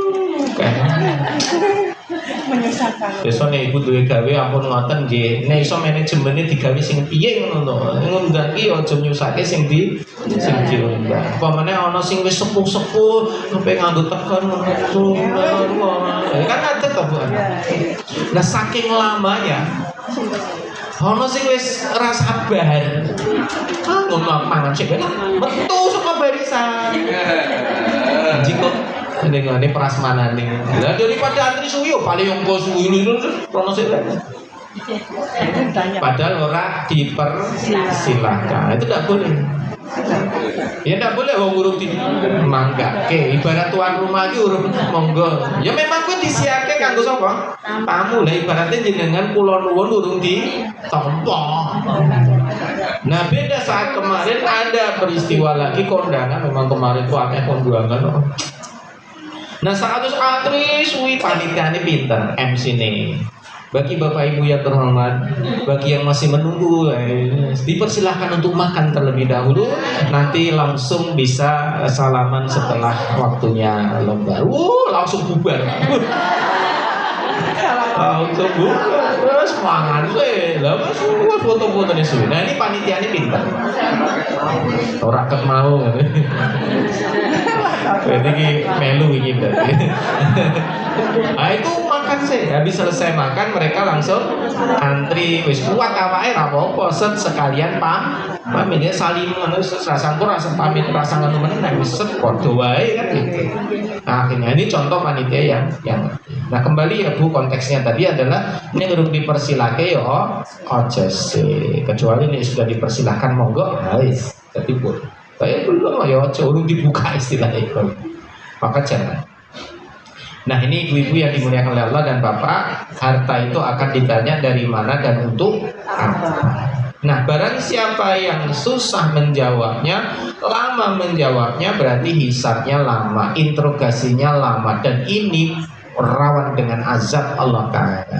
Menyusahkan. Besok nih ibu duwe gawe ampun ngoten nggih. Nek iso manajemennya digawe sing piye ngono to. Ngundang ki aja nyusahke sing diundang. Pamane ana sing wis sepuh-sepuh sampe nganggo tekan ngono. Kan ada to, Bu. Nah saking lamanya ana sing wis ora sabar. Ngono mangan sik metu saka barisan. Jiko ini prasmanan nih. Lah daripada antri suwi paling yang kau suwi lu rono sik. Padahal ora dipersilahkan. Itu tidak boleh. Ya tidak boleh wong urung dimanggake. Ibarat tuan rumah iki urung monggo. Ya memang kuwi disiake kanggo sapa? Tamu. Lah ibaratnya jenengan kula nuwun urung ditampa. Nah beda saat kemarin ada peristiwa lagi kondangan. Memang kemarin tuh akeh kondangan. Nah saat itu antri suwi panitia ini pinter MC nih. Bagi bapak ibu yang terhormat, bagi yang masih menunggu, dipersilahkan untuk makan terlebih dahulu. Nanti langsung bisa salaman setelah waktunya lomba. Langsung bubar. Langsung bubar. Semangat sih. Lah semua foto-foto nih suwi. Nah ini panitia ini pinter. Raket mau. Berarti melu ini berarti. Nah itu makan sih. Habis selesai makan mereka langsung antri. Wis kuat awake ra apa-apa, sekalian pamit ya saling ngono rasa pamit rasa ngono meneh wis padha wae kan gitu. Nah, akhirnya ini contoh panitia yang nah kembali ya Bu, konteksnya tadi adalah ini urung dipersilake ya aja sih. Kecuali ini sudah dipersilahkan monggo, wis dadi pun. Kayak belum ya aja urung dibuka istilah itu. Maka jangan. Nah ini ibu-ibu yang dimuliakan oleh Allah dan Bapak, harta itu akan ditanya dari mana dan untuk apa. Nah barang siapa yang susah menjawabnya, lama menjawabnya, berarti hisabnya lama, interogasinya lama, dan ini rawan dengan azab Allah Ta'ala.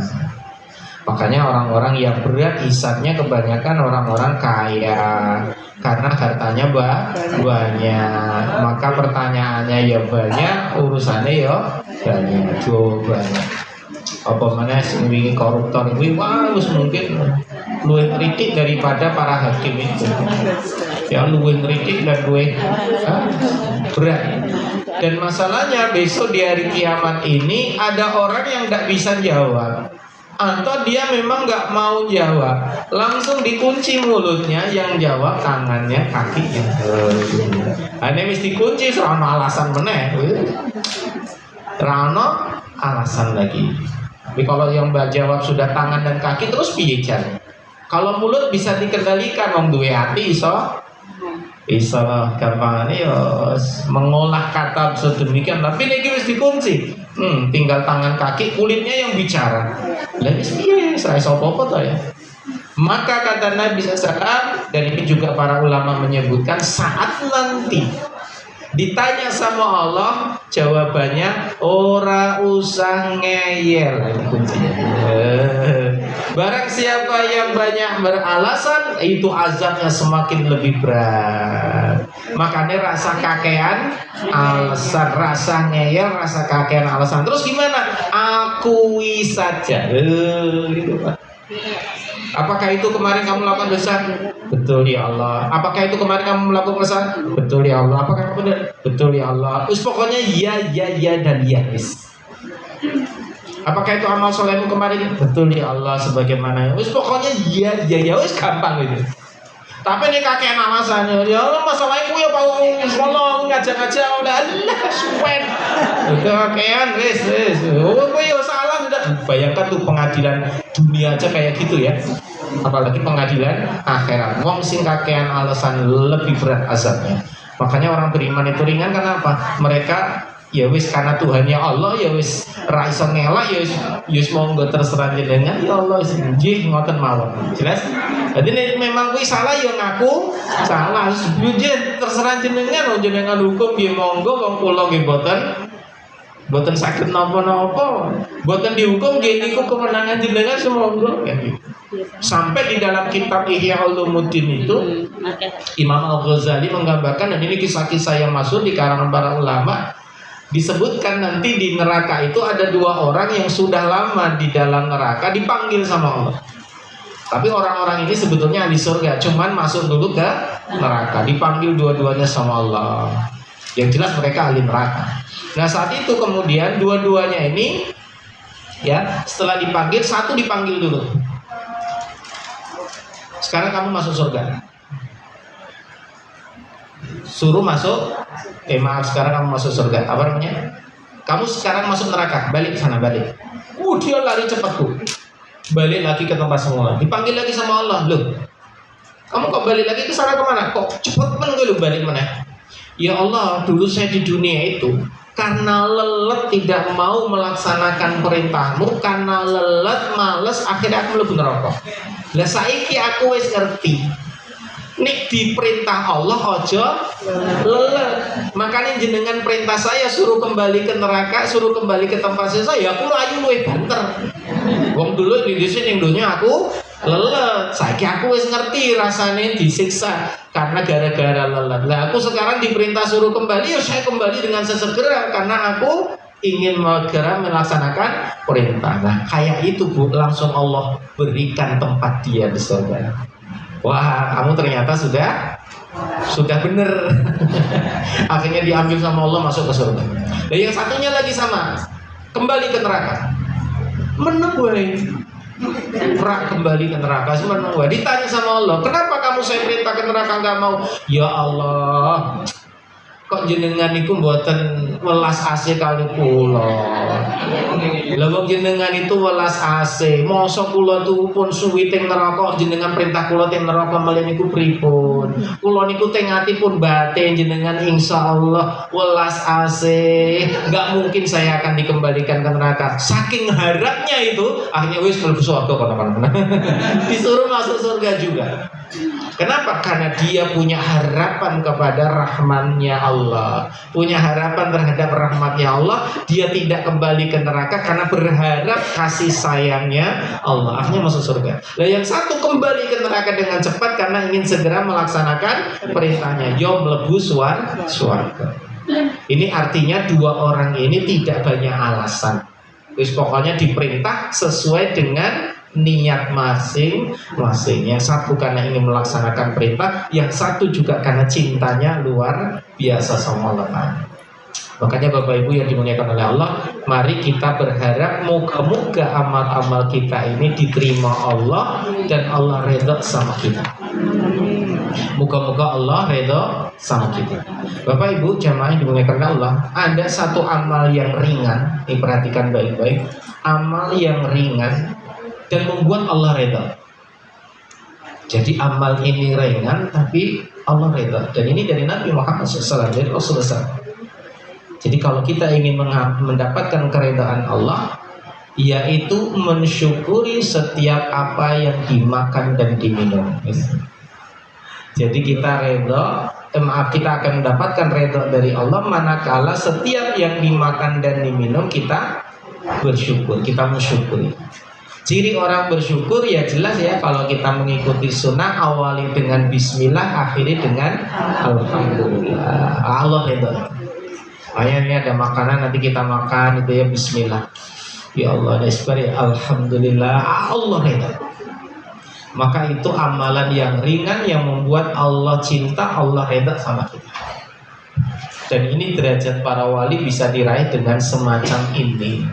Makanya orang-orang yang berat hisabnya kebanyakan orang-orang kaya, karena hartanya banyak. Maka pertanyaannya ya banyak, urusannya ya banyak, banyak. Apa mana sing wingi koruptor kuwi wis mungkin luwih kritik daripada para hakim itu. Ya luwih kritik dan luwih berat. Dan masalahnya besok di hari kiamat ini ada orang yang tidak bisa jawab, atau dia memang nggak mau jawab, langsung dikunci mulutnya, yang jawab tangannya, kakinya. Ini mesti dikunci, serana alasan meneh, serana alasan lagi. Tapi kalau yang jawab sudah tangan dan kaki, terus piye caranya? Kalau mulut bisa dikendalikan, wong duwe ati iso gampang ya mengolah kata sedemikian, tapi ini wis dikunci. Tinggal tangan kaki, kulitnya yang bicara. Lah wis piye saya iso apa-apa to ya. Maka kata Nabi SAW, dan ini juga para ulama menyebutkan, saat nanti ditanya sama Allah, jawabannya ora usah ngeyel. Ini kuncinya. Barang siapa yang banyak beralasan, itu azabnya semakin lebih berat. Makanya rasa kakean alasan, rasa ngeyel, rasa kakean alasan. Terus gimana? Akui saja. Gitu Pak. Apakah itu kemarin kamu melakukan dosa? Betul ya Allah. Apakah itu kemarin kamu melakukan dosa? Betul ya Allah. Apakah kamu betul ya Allah. Terus pokoknya ya dan ya. Apakah itu amal solehmu kemarin? Betul ya Allah sebagaimana. Terus pokoknya ya. Wis gampang itu. Tapi ini kakek alasannya, ya Allah masalahku ya Pak Allah ngajak-ngajak udah Allah suwen. Kakean wis. Oh ya salah sudah. Bayangkan tuh pengadilan dunia aja kayak gitu ya. Apalagi pengadilan akhirat. Wong sing kakean alasan lebih berat azabnya. Makanya orang beriman itu ringan karena apa? Mereka ya wis karena Tuhannya Allah ya wis ra iso ngelak ya wis monggo terserah jenengan ya Allah nggih ngoten mawon. Jelas? Jadi memang kuwi salah ya ngaku salah. Nggih terserah jenengan hukum nggih monggo wong kula nggih boten saged napa-napa. Boten dihukum nggih niku kemenangan jenengan semonggo kan gitu. Sampai di dalam kitab Ihya Ulumuddin itu Imam Al-Ghazali menggambarkan, dan ini kisah-kisah yang masuk di karangan para ulama, disebutkan nanti di neraka itu ada dua orang yang sudah lama di dalam neraka dipanggil sama Allah. Tapi orang-orang ini sebetulnya ahli surga, cuman masuk dulu ke neraka, dipanggil dua-duanya sama Allah. Yang jelas mereka ahli neraka. Nah saat itu kemudian dua-duanya ini ya setelah dipanggil, satu dipanggil dulu. Sekarang kamu masuk surga. Suruh masuk. Maaf, sekarang kamu masuk surga. Apa namanya? Kamu sekarang masuk neraka. Balik ke sana, balik. Dia lari cepat tuh. Balik lagi ke tempat semula. Dipanggil lagi sama Allah. Loh, kamu kok balik lagi ke sana kemana? Kok cepat banget lu balik mana? Ya Allah, dulu saya di dunia itu karena lelet tidak mau melaksanakan perintahmu, karena lelet males akhirnya aku mlebu neraka. Lah saiki aku wis ngerti. Nek diperintah Allah aja lelet. Makanya jenengan perintah saya suruh kembali ke neraka, suruh kembali ke tempat saya, aku layu luwih banter. Wong dulu di sini ning donya aku lelet. Saiki aku wis ngerti rasane disiksa karena gara-gara lelet. Lah aku sekarang diperintah suruh kembali, ya saya kembali dengan sesegera karena aku ingin segera melaksanakan perintah. Nah, kayak itu Bu, langsung Allah berikan tempat dia di surga. Wah, kamu ternyata sudah benar. Akhirnya diambil sama Allah masuk ke surga. Dan yang satunya lagi sama, kembali ke neraka. meneng wae. Rak kembali ke neraka meneng wae. Ditanya sama Allah, "Kenapa kamu saya perintah ke neraka enggak mau?" "Ya Allah, kok jenengan iku mboten welas AC kali kula. Lah wong jenengan itu welas AC, mosok kula tuh pun suwi teng neraka jenengan perintah kula teng neraka malih niku pripun? Kula niku teng ati pun batin jenengan insyaallah welas AC, enggak mungkin saya akan dikembalikan ke neraka." Saking harapnya itu, akhirnya wis mlebu surga kono-kono. Disuruh masuk surga juga. Kenapa? Karena dia punya harapan kepada rahmannya Allah, punya harapan terhadap rahmatnya Allah. Dia tidak kembali ke neraka karena berharap kasih sayangnya Allah. Akhirnya masuk surga. Nah yang satu kembali ke neraka dengan cepat karena ingin segera melaksanakan perintahnya. Yo mlebu surga. Ini artinya dua orang ini tidak banyak alasan. Terus pokoknya diperintah sesuai dengan niat masing-masing. Yang satu karena ingin melaksanakan perintah, yang satu juga karena cintanya luar biasa sama Allah. Makanya Bapak Ibu yang dimuliakan oleh Allah, mari kita berharap moga-moga amal-amal kita ini diterima Allah dan Allah redha sama kita. Moga-moga Allah redha sama kita. Bapak Ibu jamaah yang dimuliakan oleh Allah, ada satu amal yang ringan, diperhatikan baik-baik, amal yang ringan dan membuat Allah redha. Jadi amal ini ringan tapi Allah redha. Dan ini dari Nabi Muhammad SAW, dari Rasulullah SAW. Jadi kalau kita ingin mendapatkan keredaan Allah, yaitu mensyukuri setiap apa yang dimakan dan diminum. Jadi kita redha, kita akan mendapatkan redha dari Allah manakala setiap yang dimakan dan diminum kita bersyukur, kita mensyukuri. Ciri orang bersyukur ya jelas ya, kalau kita mengikuti sunnah awali dengan bismillah, akhiri dengan alhamdulillah. Allah itu. Ayah ini ada makanan nanti kita makan itu ya bismillah. Ya Allah ya alhamdulillah. Allah itu. Maka itu amalan yang ringan yang membuat Allah cinta, Allah redha sama kita. Dan ini derajat para wali bisa diraih dengan semacam ini.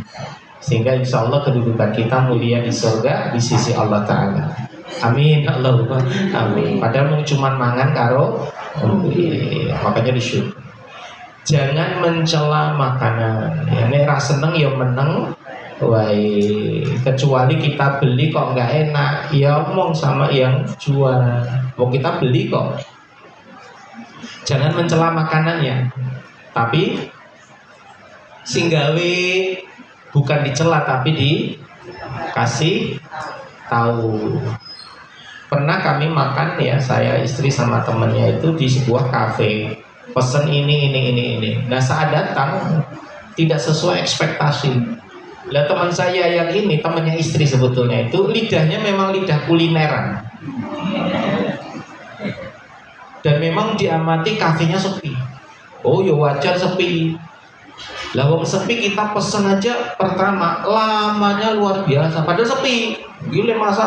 Sehingga insya Allah kedudukan kita mulia di surga di sisi Allah Ta'ala. Amin. Allahumma amin. Padahal cuma mangan karo makanya disyukur. Jangan mencela makanan. Ya, nek ra seneng ya meneng wae. Kecuali kita beli kok nggak enak, ya omong sama yang jual. Mau kita beli kok. Jangan mencela makanannya. Tapi singgawe bukan dicela tapi dikasih tahu. Pernah kami makan ya, saya istri sama temennya itu di sebuah kafe. Pesen ini. Nah saat datang tidak sesuai ekspektasi. Lah teman saya yang ini, temannya istri sebetulnya itu lidahnya memang lidah kulineran. Dan memang diamati kafenya sepi. Oh ya wajar sepi. Lah wong sepi kita pesen aja pertama lamanya luar biasa padahal sepi. Gile masalah